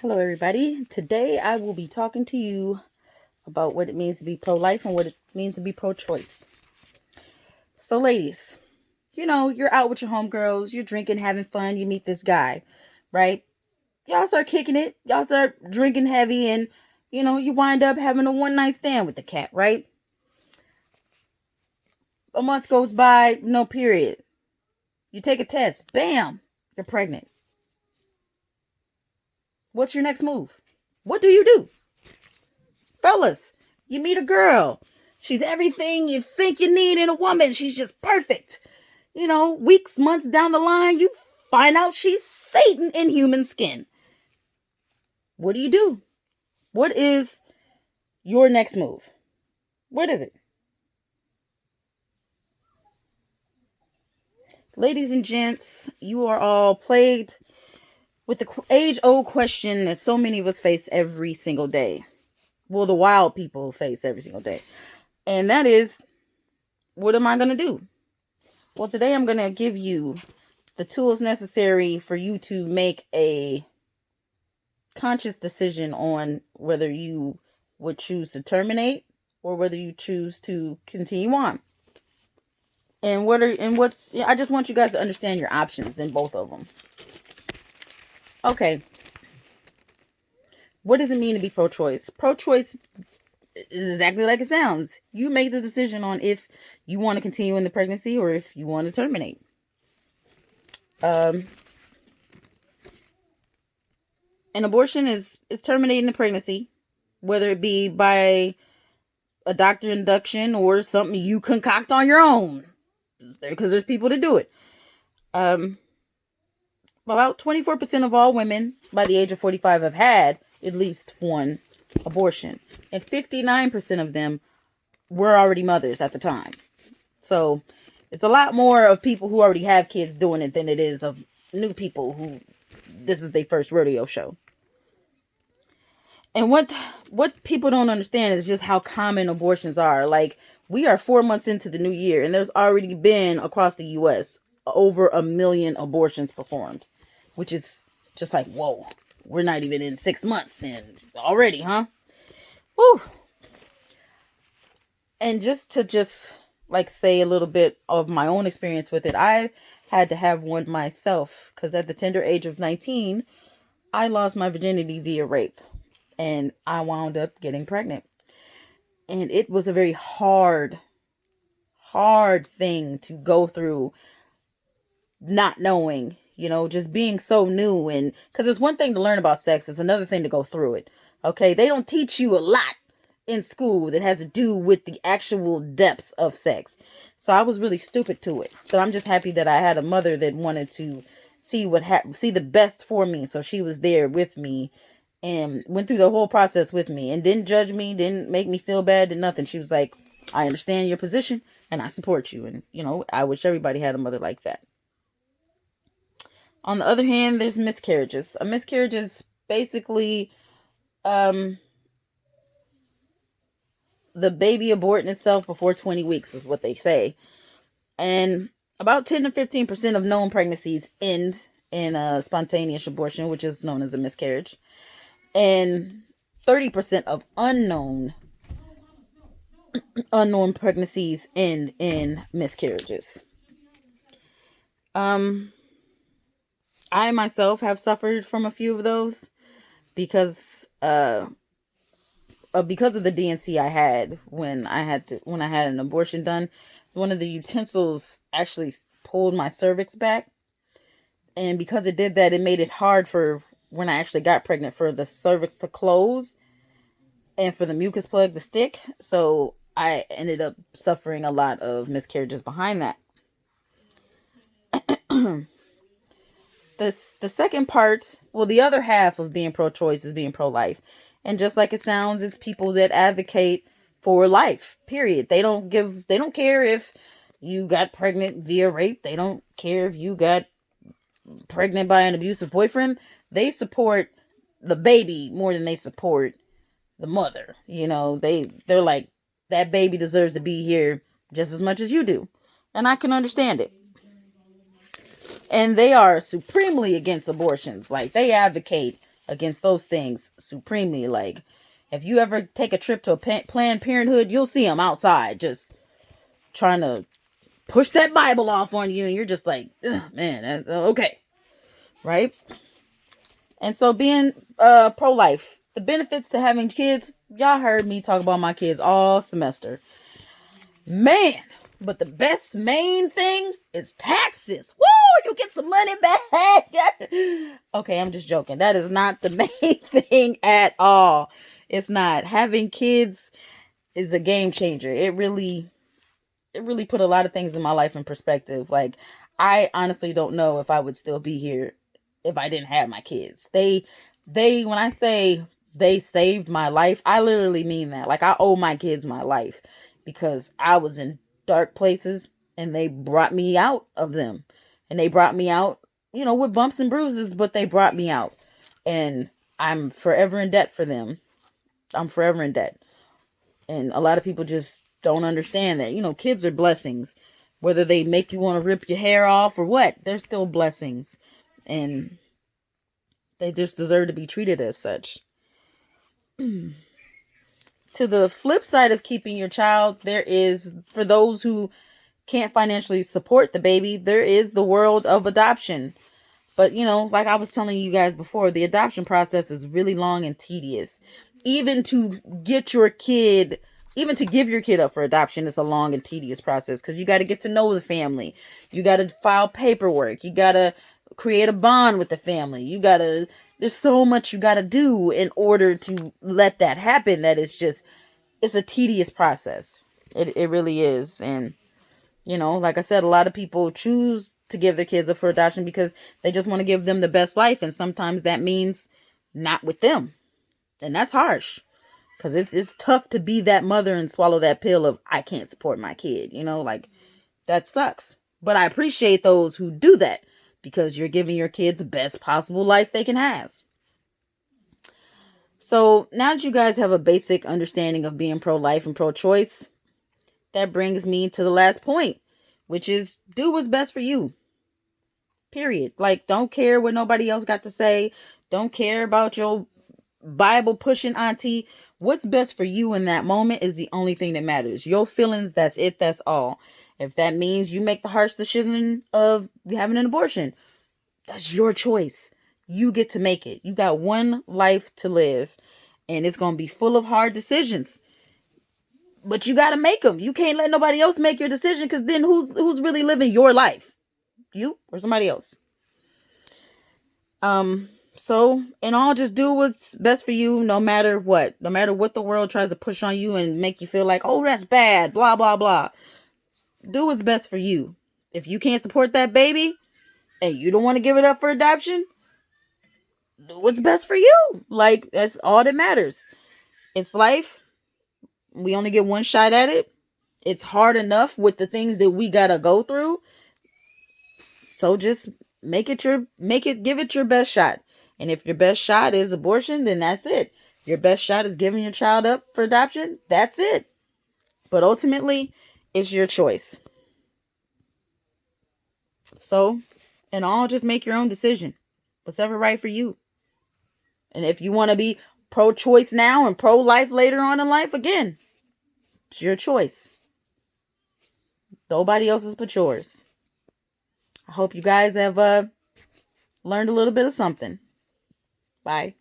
Hello, everybody. Today I will be talking to you about what it means to be pro-life and what it means to be pro-choice. So, ladies, you're out with your homegirls, you're drinking, having fun, you meet this guy, right? Y'all start kicking it, y'all start drinking heavy, and you wind up having a one-night stand with the cat, right? A month goes by, no period. You take a test, bam, you're pregnant. What's your next move? What do you do? Fellas, you meet a girl. She's everything you think you need in a woman. She's just perfect. Weeks, months down the line, you find out she's Satan in human skin. What do? What is your next move? What is it? Ladies and gents, you are all plagued with the age-old question that so many of us face every single day. Well, the wild people face every single day. And that is, what am I going to do? Well, today I'm going to give you the tools necessary for you to make a conscious decision on whether you would choose to terminate or whether you choose to continue on. And I just want you guys to understand your options in both of them. Okay. What does it mean to be pro-choice? Pro-choice is exactly like it sounds. You make the decision on if you want to continue in the pregnancy or if you want to terminate. An abortion is terminating the pregnancy, whether it be by a doctor induction or something you concoct on your own, because there's people to do it. About 24% of all women by the age of 45 have had at least one abortion, and 59% of them were already mothers at the time. So it's a lot more of people who already have kids doing it than it is of new people who this is their first rodeo show. And what people don't understand is just how common abortions are. Like, we are 4 months into the new year, and there's already been, across the U.S., over 1 million abortions performed. Which is just like, whoa, we're not even in 6 months and already, huh? Woo. And just like say a little bit of my own experience with it, I had to have one myself, because at the tender age of 19, I lost my virginity via rape. And I wound up getting pregnant. And it was a very hard thing to go through, not knowing, just being so new. And because it's one thing to learn about sex, it's another thing to go through it. Okay, they don't teach you a lot in school that has to do with the actual depths of sex. So I was really stupid to it. But I'm just happy that I had a mother that wanted to see see the best for me. So she was there with me and went through the whole process with me and didn't judge me, didn't make me feel bad, did nothing. She was like, I understand your position and I support you. And, I wish everybody had a mother like that. On the other hand, there's miscarriages. A miscarriage is basically the baby aborting itself before 20 weeks is what they say. And about 10 to 15% of known pregnancies end in a spontaneous abortion, which is known as a miscarriage. And 30% of unknown pregnancies end in miscarriages. I myself have suffered from a few of those because of the D&C I had when I had an abortion done. One of the utensils actually pulled my cervix back, and because it did that, it made it hard for when I actually got pregnant for the cervix to close and for the mucus plug to stick. So I ended up suffering a lot of miscarriages behind that. The second part, well, the other half of being pro-choice is being pro-life. And just like it sounds, it's people that advocate for life, period. They don't care if you got pregnant via rape. They don't care if you got pregnant by an abusive boyfriend. They support the baby more than they support the mother. They're like, that baby deserves to be here just as much as you do. And I can understand it. And they are supremely against abortions. Like, they advocate against those things supremely. Like, if you ever take a trip to a Planned Parenthood, you'll see them outside just trying to push that Bible off on you, and you're just like, man, okay, right? And so being pro-life, the benefits to having kids, y'all heard me talk about my kids all semester. Man, but the best main thing is taxes. Woo! You get some money back. Okay, I'm just joking. That is not the main thing at all. It's not. Having kids is a game changer. It really put a lot of things in my life in perspective. Like, I honestly don't know if I would still be here if I didn't have my kids. They when I say they saved my life, I literally mean that. Like, I owe my kids my life because I was in dark places and they brought me out of them. And they brought me out, with bumps and bruises, but they brought me out. And I'm forever in debt for them. I'm forever in debt. And a lot of people just don't understand that. Kids are blessings. Whether they make you want to rip your hair off or what, they're still blessings. And they just deserve to be treated as such. To the flip side of keeping your child, there is, for those who can't financially support the baby, there is the world of adoption. But, like I was telling you guys before, the adoption process is really long and tedious. Even to give your kid up for adoption is a long and tedious process because you got to get to know the family. You got to file paperwork. You got to create a bond with the family. There's so much you got to do in order to let that happen that it's a tedious process. It really is. And, like I said, a lot of people choose to give their kids up for adoption because they just want to give them the best life. And sometimes that means not with them. And that's harsh. Because it's tough to be that mother and swallow that pill of, I can't support my kid. Like, that sucks. But I appreciate those who do that because you're giving your kid the best possible life they can have. So now that you guys have a basic understanding of being pro-life and pro-choice, that brings me to the last point, which is do what's best for you. Period. Like, don't care what nobody else got to say. Don't care about your Bible pushing auntie. What's best for you in that moment is the only thing that matters. Your feelings, that's it, that's all. If that means you make the harsh decision of having an abortion, that's your choice. You get to make it. You got one life to live, and it's going to be full of hard decisions. But you got to make them. You can't let nobody else make your decision, because then who's really living your life? You or somebody else? So, in all, just do what's best for you, no matter what. No matter what the world tries to push on you and make you feel like, oh, that's bad, blah, blah, blah. Do what's best for you. If you can't support that baby and you don't want to give it up for adoption, do what's best for you. Like, that's all that matters. It's life. We only get one shot at it. It's hard enough with the things that we gotta go through. So just give it your best shot. And if your best shot is abortion, then that's it. If your best shot is giving your child up for adoption, that's it. But ultimately, it's your choice. So, in all, just make your own decision. What's ever right for you. And if you want to be pro-choice now and pro-life later on in life, again, it's your choice. Nobody else's but yours. I hope you guys have learned a little bit of something. Bye.